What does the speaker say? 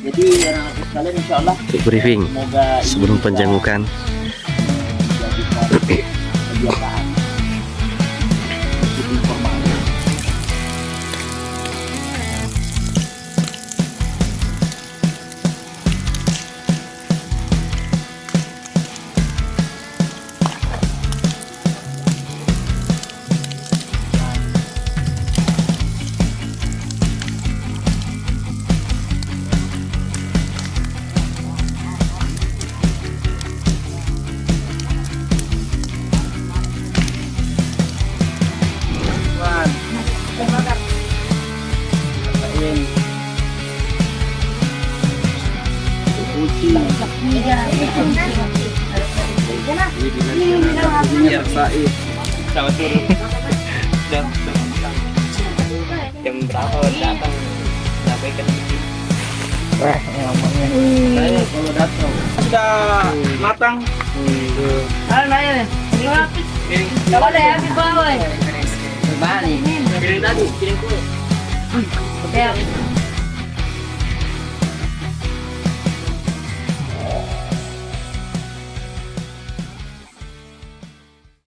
Jadi anak-anak sekalian insya Allah briefing semoga sebelum penjamukan. dijadikan kebiasaan sedikit informal. Biar Said sama turun jam berapa datang sampaikan saya kalau datang sudah matang. Coba deh habis bawah. Piring tadi, piring kue. Oke.